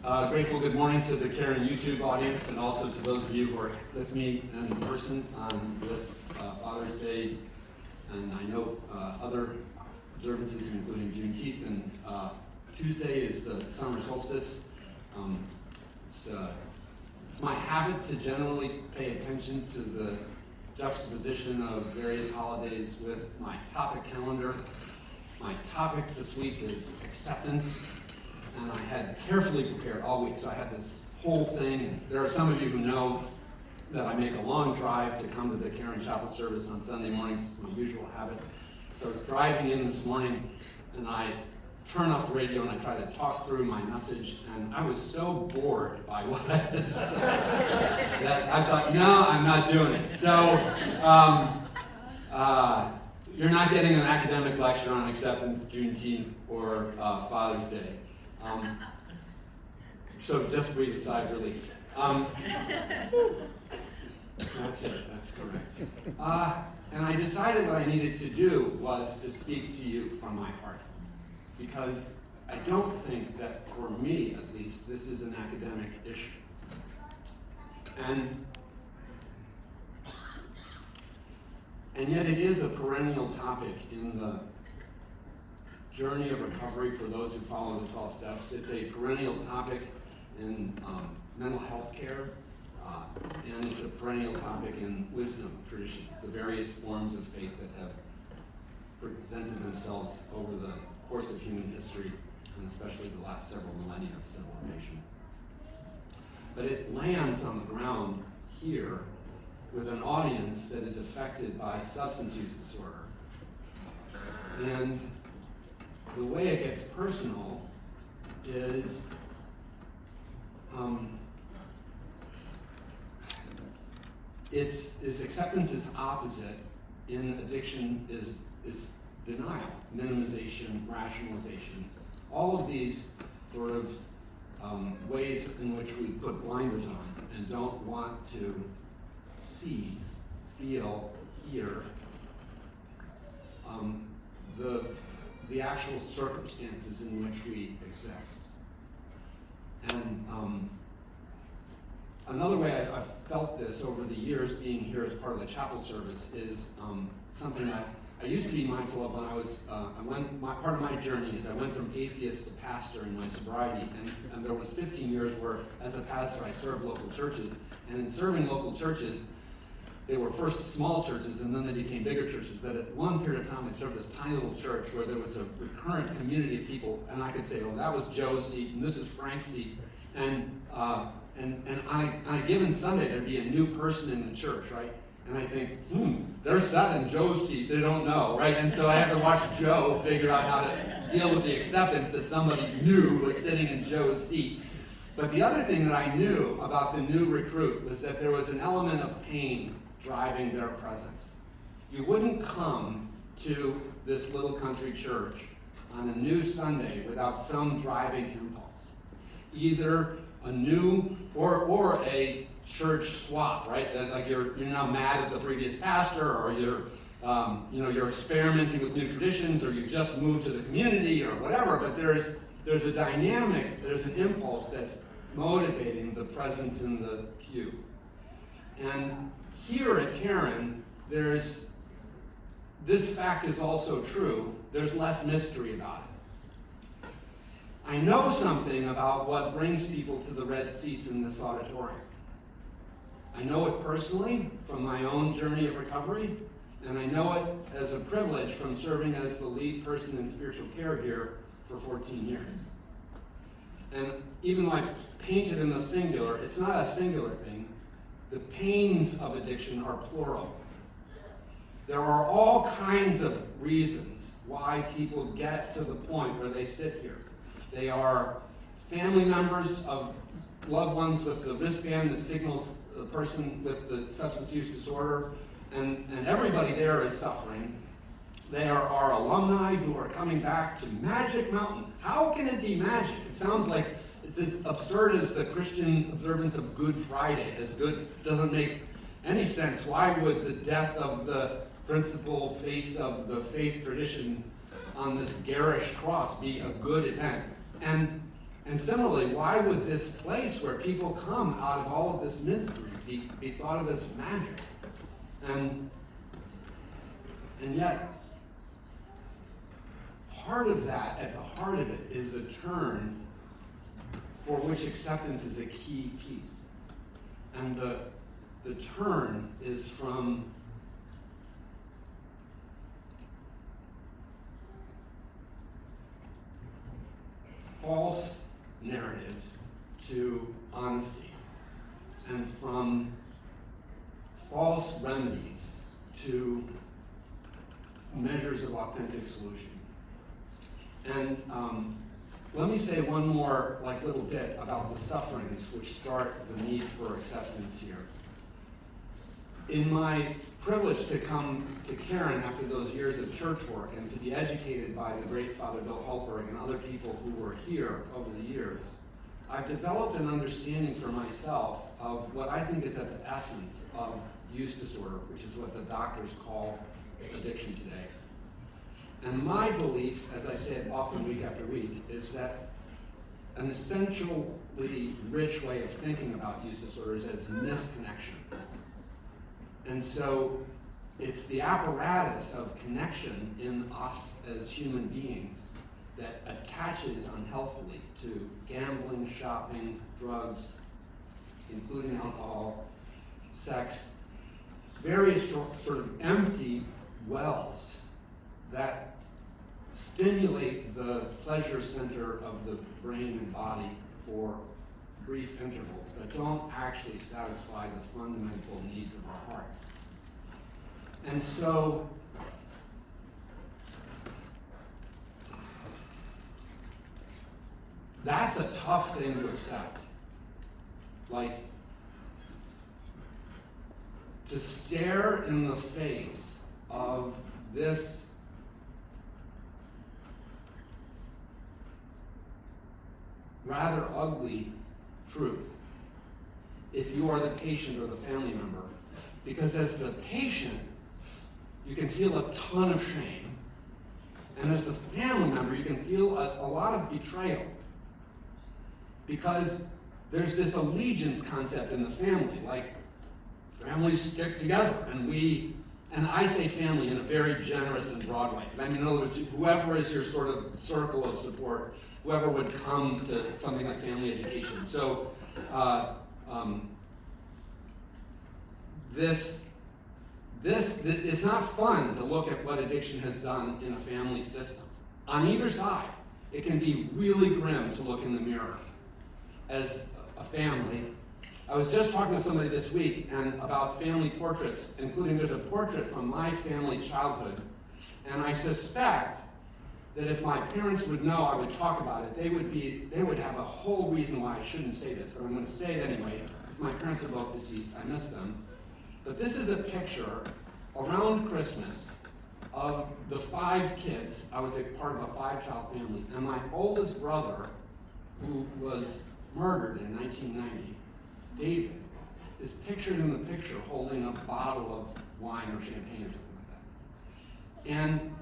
Grateful good morning to the Caron YouTube audience and also to those of you who are with me in person on this Father's Day. And I know other observances, including Juneteenth, and Tuesday is the summer solstice. It's my habit to generally pay attention to the juxtaposition of various holidays with my topic calendar. My topic this week is acceptance, and I had carefully prepared all week, so I had this whole thing. And there are some of you who know that I make a long drive to come to the Caron Chapel service on Sunday mornings. It's my usual habit. So I was driving in this morning, and I turn off the radio and I try to talk through my message, and I was so bored by what I had to say that I thought, no, I'm not doing it. So you're not getting an academic lecture on acceptance, Juneteenth, or Father's Day. So just breathe a sigh of relief. That's it, that's correct. And I decided what I needed to do was to speak to you from my heart. Because I don't think that, for me at least, this is an academic issue. And yet it is a perennial topic in the journey of recovery for those who follow the 12 steps. It's a perennial topic in mental health care, and it's a perennial topic in wisdom traditions, the various forms of faith that have presented themselves over the course of human history, and especially the last several millennia of civilization. But it lands on the ground here with an audience that is affected by substance use disorder. And the way it gets personal is its acceptance is opposite in addiction is denial, minimization, rationalization. All of these sort of ways in which we put blinders on and don't want to see, feel, hear the actual circumstances in which we exist. And another way I've felt this over the years, being here as part of the chapel service, is something that I used to be mindful of when I was, part of my journey is I went from atheist to pastor in my sobriety, and there was 15 years where, as a pastor, I served local churches, and in serving local churches, they were first small churches, and then they became bigger churches. But at one period of time, I served this tiny little church where there was a recurrent community of people, and I could say, oh, that was Joe's seat, and this is Frank's seat. And on a given Sunday, there'd be a new person in the church, right? And I think, they're sat in Joe's seat, they don't know, right? And so I have to watch Joe figure out how to deal with the acceptance that somebody new was sitting in Joe's seat. But the other thing that I knew about the new recruit was that there was an element of pain driving their presence. You wouldn't come to this little country church on a new Sunday without some driving impulse. Either a new or a church swap, right? Like you're now mad at the previous pastor, or you're experimenting with new traditions, or you just moved to the community, or whatever. But there's a dynamic, there's an impulse that's motivating the presence in the pew. And here at Caron, this fact is also true. There's less mystery about it. I know something about what brings people to the red seats in this auditorium. I know it personally from my own journey of recovery, and I know it as a privilege from serving as the lead person in spiritual care here for 14 years. And even though I painted in the singular, it's not a singular thing. The pains of addiction are plural. There are all kinds of reasons why people get to the point where they sit here. They are family members of loved ones with the wristband that signals the person with the substance use disorder, and everybody there is suffering. They are our alumni who are coming back to Magic Mountain. How can it be magic? It sounds like it's as absurd as the Christian observance of Good Friday. As good doesn't make any sense. Why would the death of the principal face of the faith tradition on this garish cross be a good event? And And similarly, why would this place where people come out of all of this misery be thought of as magic? And yet, part of that, at the heart of it, is a turn for which acceptance is a key piece. And the turn is from false narratives to honesty, and from false remedies to measures of authentic solution. And let me say one more little bit about the sufferings which start the need for acceptance here. In my privilege to come to Caron after those years of church work and to be educated by the great Father Bill Hultberg and other people who were here over the years, I've developed an understanding for myself of what I think is at the essence of use disorder, which is what the doctors call addiction today. And my belief, as I say it often week after week, is that an essentially rich way of thinking about use disorders is misconnection. And so it's the apparatus of connection in us as human beings that attaches unhealthily to gambling, shopping, drugs, including alcohol, sex, various sort of empty wells that stimulate the pleasure center of the brain and body for brief intervals, but don't actually satisfy the fundamental needs of our heart. And so that's a tough thing to accept. To stare in the face of this rather ugly truth if you are the patient or the family member. Because as the patient, you can feel a ton of shame. And as the family member, you can feel a lot of betrayal. Because there's this allegiance concept in the family, families stick together, and I say family in a very generous and broad way. I mean, in other words, whoever is your sort of circle of support, whoever would come to something like family education. So it's not fun to look at what addiction has done in a family system. On either side, it can be really grim to look in the mirror as a family. I was just talking to somebody this week about family portraits, including there's a portrait from my family childhood, and I suspect that if my parents would know I would talk about it, they would have a whole reason why I shouldn't say this, but I'm going to say it anyway, because my parents are both deceased, I miss them. But this is a picture around Christmas of the 5 kids. I was a part of a 5-child family, and my oldest brother, who was murdered in 1990, David, is pictured in the picture holding a bottle of wine or champagne or something like that. And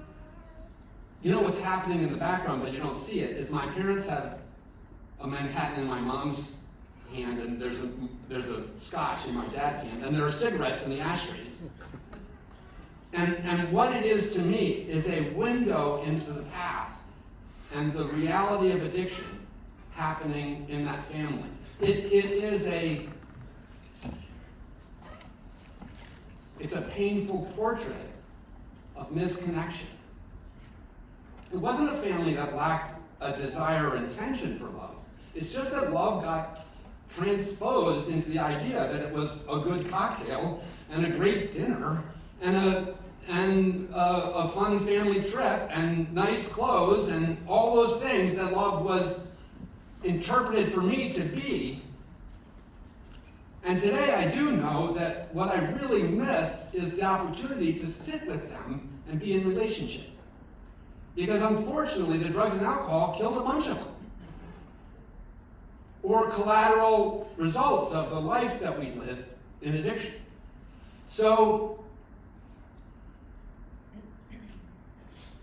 you know what's happening in the background, but you don't see it, is my parents have a Manhattan in my mom's hand, and there's a scotch in my dad's hand, and there are cigarettes in the ashtrays. And what it is to me is a window into the past and the reality of addiction happening in that family. It's a painful portrait of misconnection. It wasn't a family that lacked a desire or intention for love. It's just that love got transposed into the idea that it was a good cocktail and a great dinner and a fun family trip and nice clothes and all those things that love was interpreted for me to be. And today I do know that what I really miss is the opportunity to sit with them and be in relationship. Because unfortunately, the drugs and alcohol killed a bunch of them. Or collateral results of the life that we live in addiction. So,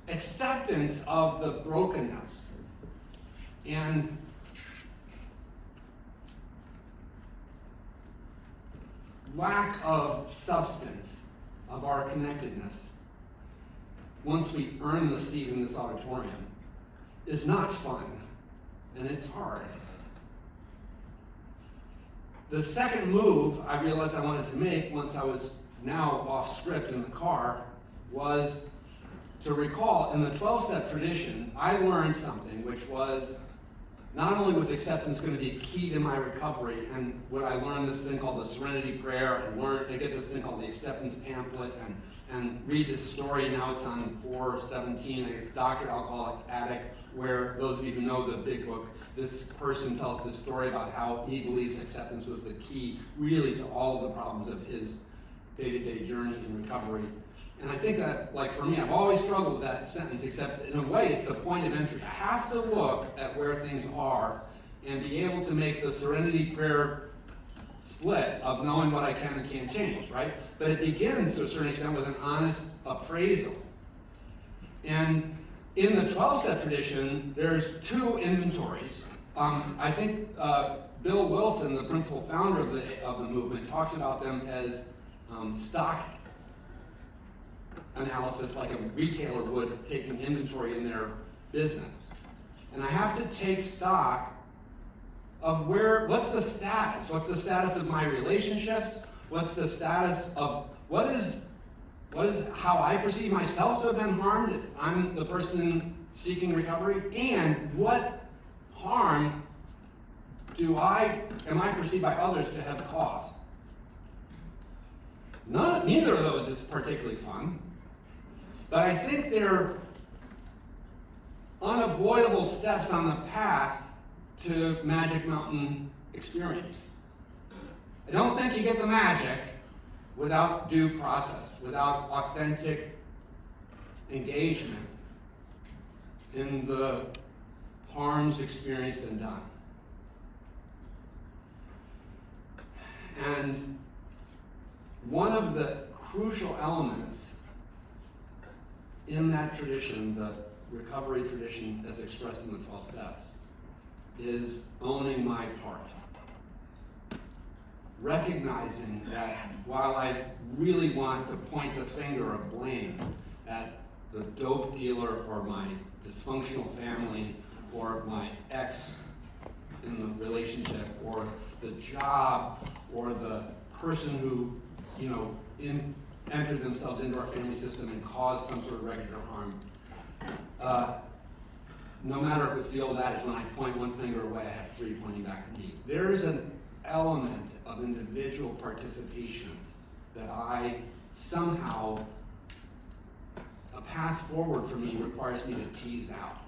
acceptance of the brokenness and lack of substance of our connectedness, once we earn the seat in this auditorium, is not fun, and it's hard. The second move I realized I wanted to make once I was now off script in the car was to recall in the 12-step tradition, I learned something, which was not only was acceptance going to be key to my recovery, and would I learn this thing called the Serenity Prayer, and get this thing called the acceptance pamphlet, and read this story. Now it's on 417. It's Dr. Alcoholic Addict, where those of you who know the big book, this person tells this story about how he believes acceptance was the key really to all of the problems of his day-to-day journey in recovery. And I think that, like for me, I've always struggled with that sentence, except in a way it's a point of entry. I have to look at where things are and be able to make the Serenity Prayer split of knowing what I can and can't change, right? But it begins to a certain extent with an honest appraisal. And in the 12-step tradition, there's two inventories. I think Bill Wilson, the principal founder of the movement, talks about them as stock analysis, like a retailer would take an inventory in their business. And I have to take stock of what's the status? What's the status of my relationships? What's the status of, what is how I perceive myself to have been harmed if I'm the person seeking recovery? And what harm am I perceived by others to have caused? Neither of those is particularly fun. But I think they're unavoidable steps on the path to Magic Mountain experience. I don't think you get the magic without due process, without authentic engagement in the harms experienced and done. And one of the crucial elements in that tradition, the recovery tradition as expressed in the 12 steps, is owning my part. Recognizing that while I really want to point the finger of blame at the dope dealer or my dysfunctional family or my ex in the relationship or the job or the person who, entered themselves into our family system and caused some sort of regular harm. No matter if it's the old adage, when I point one finger away, I have three pointing back at me. There is an element of individual participation that I somehow, a path forward for me requires me to tease out.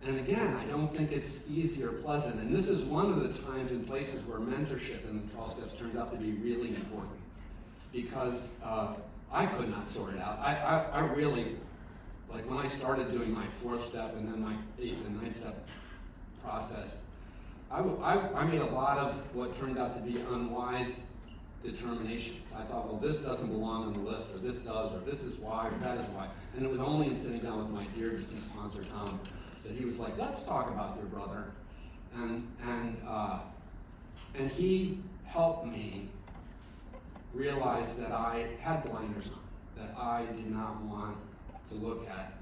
And again, I don't think it's easy or pleasant. And this is one of the times and places where mentorship in the 12 steps turns out to be really important. Because I could not sort it out. I really, like when I started doing my 4th step and then my 8th and 9th step process, I made a lot of what turned out to be unwise determinations. I thought, well, this doesn't belong on the list, or this does, or this is why, or that is why. And it was only in sitting down with my dear deceased sponsor, Tom, that he was like, let's talk about your brother. And he helped me realize that I had blinders on, that I did not want to look at.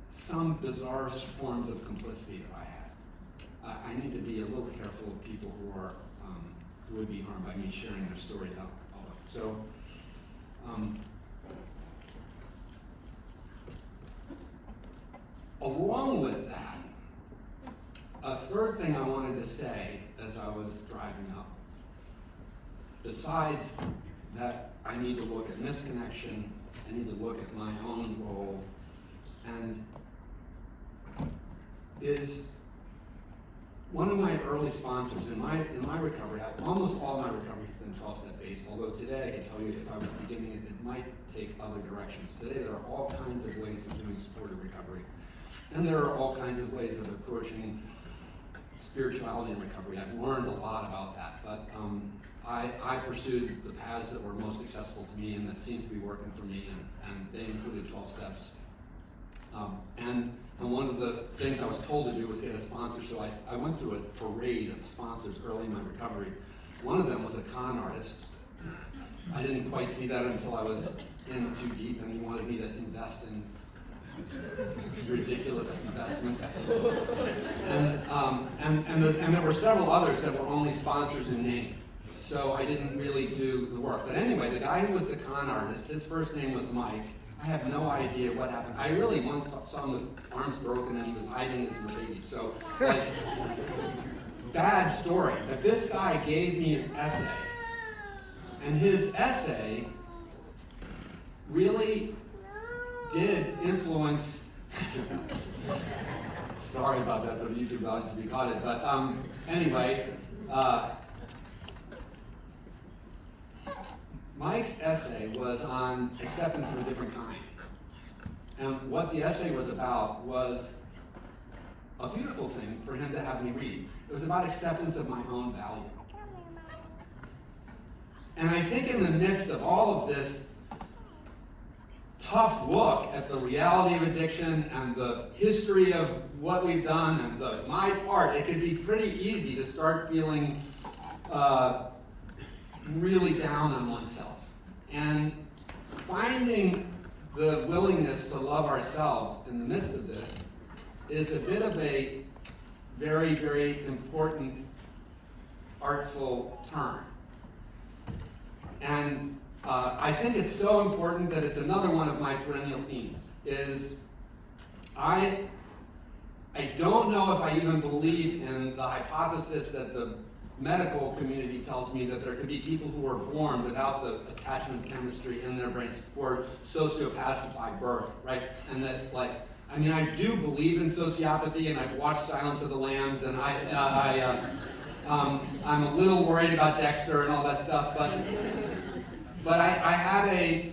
Some bizarre forms of complicity that I had. I need to be a little careful of people who would be harmed by me sharing their story out in public. So, along with that, a third thing I wanted to say as I was driving up, besides that I need to look at misconnection, I need to look at my own role, and is one of my early sponsors in my recovery. Almost all my recovery has been 12-step based, although today I can tell you if I was beginning it might take other directions. Today there are all kinds of ways of doing supported recovery. And there are all kinds of ways of approaching spirituality and recovery. I've learned a lot about that, but I pursued the paths that were most accessible to me and that seemed to be working for me, and they included 12 steps. And one of the things I was told to do was get a sponsor, so I went through a parade of sponsors early in my recovery. One of them was a con artist. I didn't quite see that until I was in too deep, and he wanted me to invest in ridiculous investments. And there were several others that were only sponsors in name. So I didn't really do the work. But anyway, the guy who was the con artist, his first name was Mike. I have no idea what happened. I really once saw him with arms broken and he was hiding his Mercedes. So, like, bad story. But this guy gave me an essay. And his essay really did influence, sorry about that for the YouTube audience if you caught it, but anyway, Mike's essay was on acceptance of a different kind. And what the essay was about was a beautiful thing for him to have me read. It was about acceptance of my own value. And I think in the midst of all of this tough look at the reality of addiction and the history of what we've done and my part, it could be pretty easy to start feeling really down on oneself. And finding the willingness to love ourselves in the midst of this is a bit of a very, very important, artful turn. And I think it's so important that it's another one of my perennial themes, is I don't know if I even believe in the hypothesis that the medical community tells me that there could be people who are born without the attachment chemistry in their brains, who are sociopaths by birth, right? And that, like, I mean, I do believe in sociopathy, and I've watched Silence of the Lambs, and I'm a little worried about Dexter and all that stuff, but I had a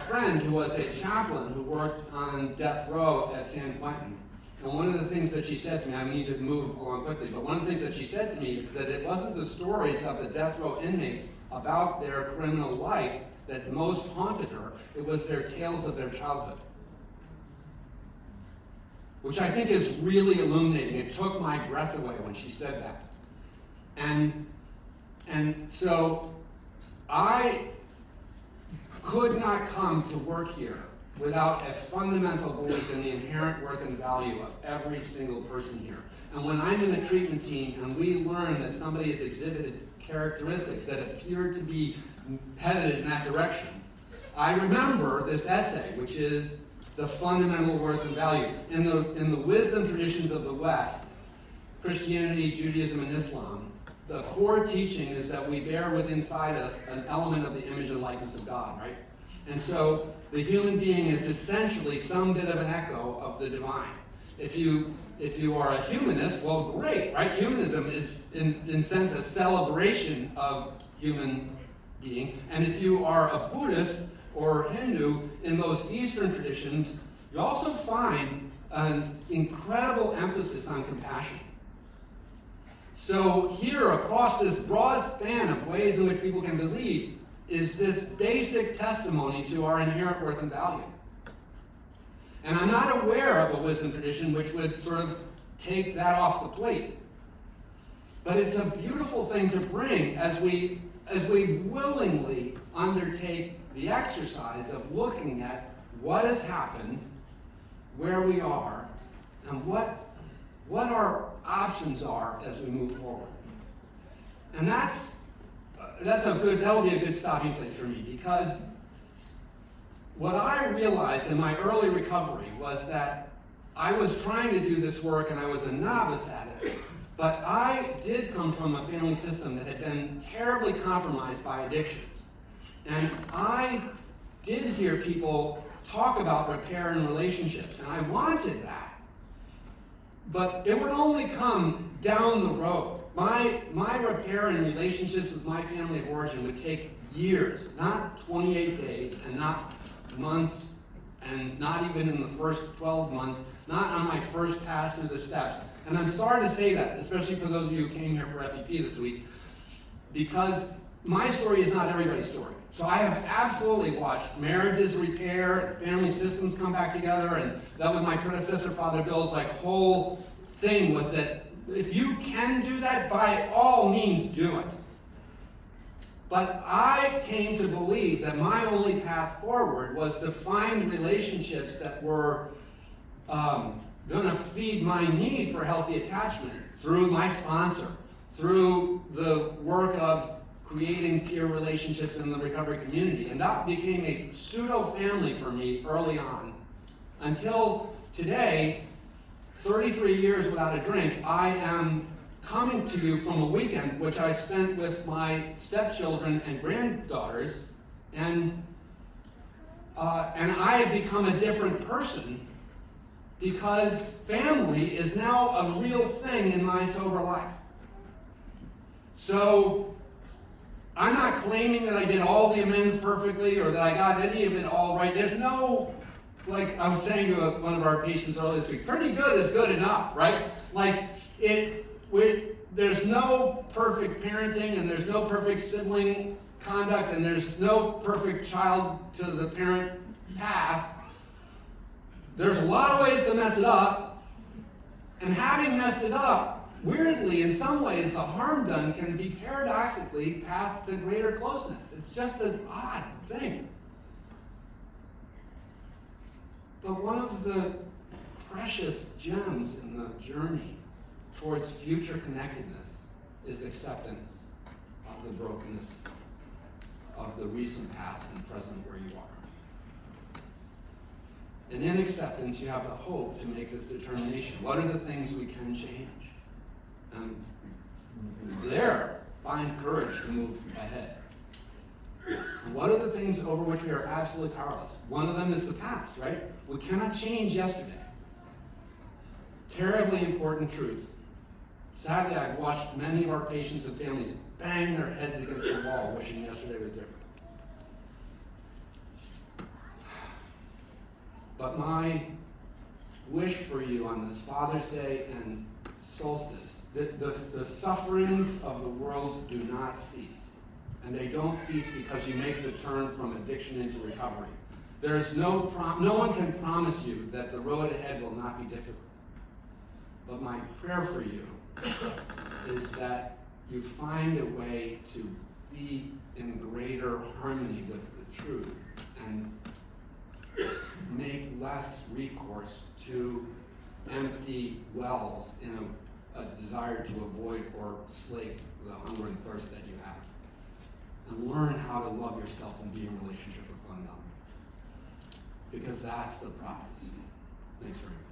friend who was a chaplain who worked on death row at San Quentin. And one of the things that she said to me, I need to move along quickly, but one of the things that she said to me is that it wasn't the stories of the death row inmates about their criminal life that most haunted her, it was their tales of their childhood. Which I think is really illuminating. It took my breath away when she said that. And so I could not come to work here without a fundamental belief in the inherent worth and value of every single person here. And when I'm in a treatment team and we learn that somebody has exhibited characteristics that appear to be headed in that direction, I remember this essay, which is the fundamental worth and value. In the wisdom traditions of the West, Christianity, Judaism, and Islam, the core teaching is that we bear within inside us an element of the image and likeness of God, right? And so the human being is essentially some bit of an echo of the divine. If you are a humanist, well, great, right? Humanism is, in a sense, a celebration of human being. And if you are a Buddhist or Hindu, in those Eastern traditions, you also find an incredible emphasis on compassion. So here, across this broad span of ways in which people can believe, is this basic testimony to our inherent worth and value. And I'm not aware of a wisdom tradition which would sort of take that off the plate. But it's a beautiful thing to bring as we willingly undertake the exercise of looking at what has happened, where we are, and what our options are as we move forward. And that'll be a good stopping place for me, because what I realized in my early recovery was that I was trying to do this work and I was a novice at it, but I did come from a family system that had been terribly compromised by addiction. And I did hear people talk about repair in relationships, and I wanted that. But it would only come down the road. My repair in relationships with my family of origin would take years, not 28 days, and not months, and not even in the first 12 months, not on my first pass through the steps. And I'm sorry to say that, especially for those of you who came here for FEP this week, because my story is not everybody's story. So I have absolutely watched marriages repair and family systems come back together, and that was my predecessor, Father Bill's whole thing was that if you can do that, by all means do it. But I came to believe that my only path forward was to find relationships that were going to feed my need for healthy attachment through my sponsor, through the work of creating peer relationships in the recovery community. And that became a pseudo-family for me early on. Until today, 33 years without a drink, I am coming to you from a weekend which I spent with my stepchildren and granddaughters, and I have become a different person because family is now a real thing in my sober life. So I'm not claiming that I did all the amends perfectly or that I got any of it all right. There's no, like I was saying to one of our patients earlier this week, pretty good is good enough, right? There's no perfect parenting, and there's no perfect sibling conduct, and there's no perfect child to the parent path. There's a lot of ways to mess it up, and having messed it up, weirdly, in some ways, the harm done can be paradoxically path to greater closeness. It's just an odd thing. But one of the precious gems in the journey towards future connectedness is acceptance of the brokenness of the recent past and present where you are. And in acceptance, you have the hope to make this determination. What are the things we can change? And there, find courage to move ahead. And what are the things over which we are absolutely powerless? One of them is the past, right? We cannot change yesterday. Terribly important truth. Sadly, I've watched many of our patients and families bang their heads against the wall, wishing yesterday was different. But my wish for you on this Father's Day and solstice, the sufferings of the world do not cease. And they don't cease because you make the turn from addiction into recovery. There's no one can promise you that the road ahead will not be difficult. But my prayer for you is that you find a way to be in greater harmony with the truth and make less recourse to empty wells in a desire to avoid or slake the hunger and thirst that you have. And learn how to love yourself and be in relationship with one another. Because that's the prize. Thanks very much.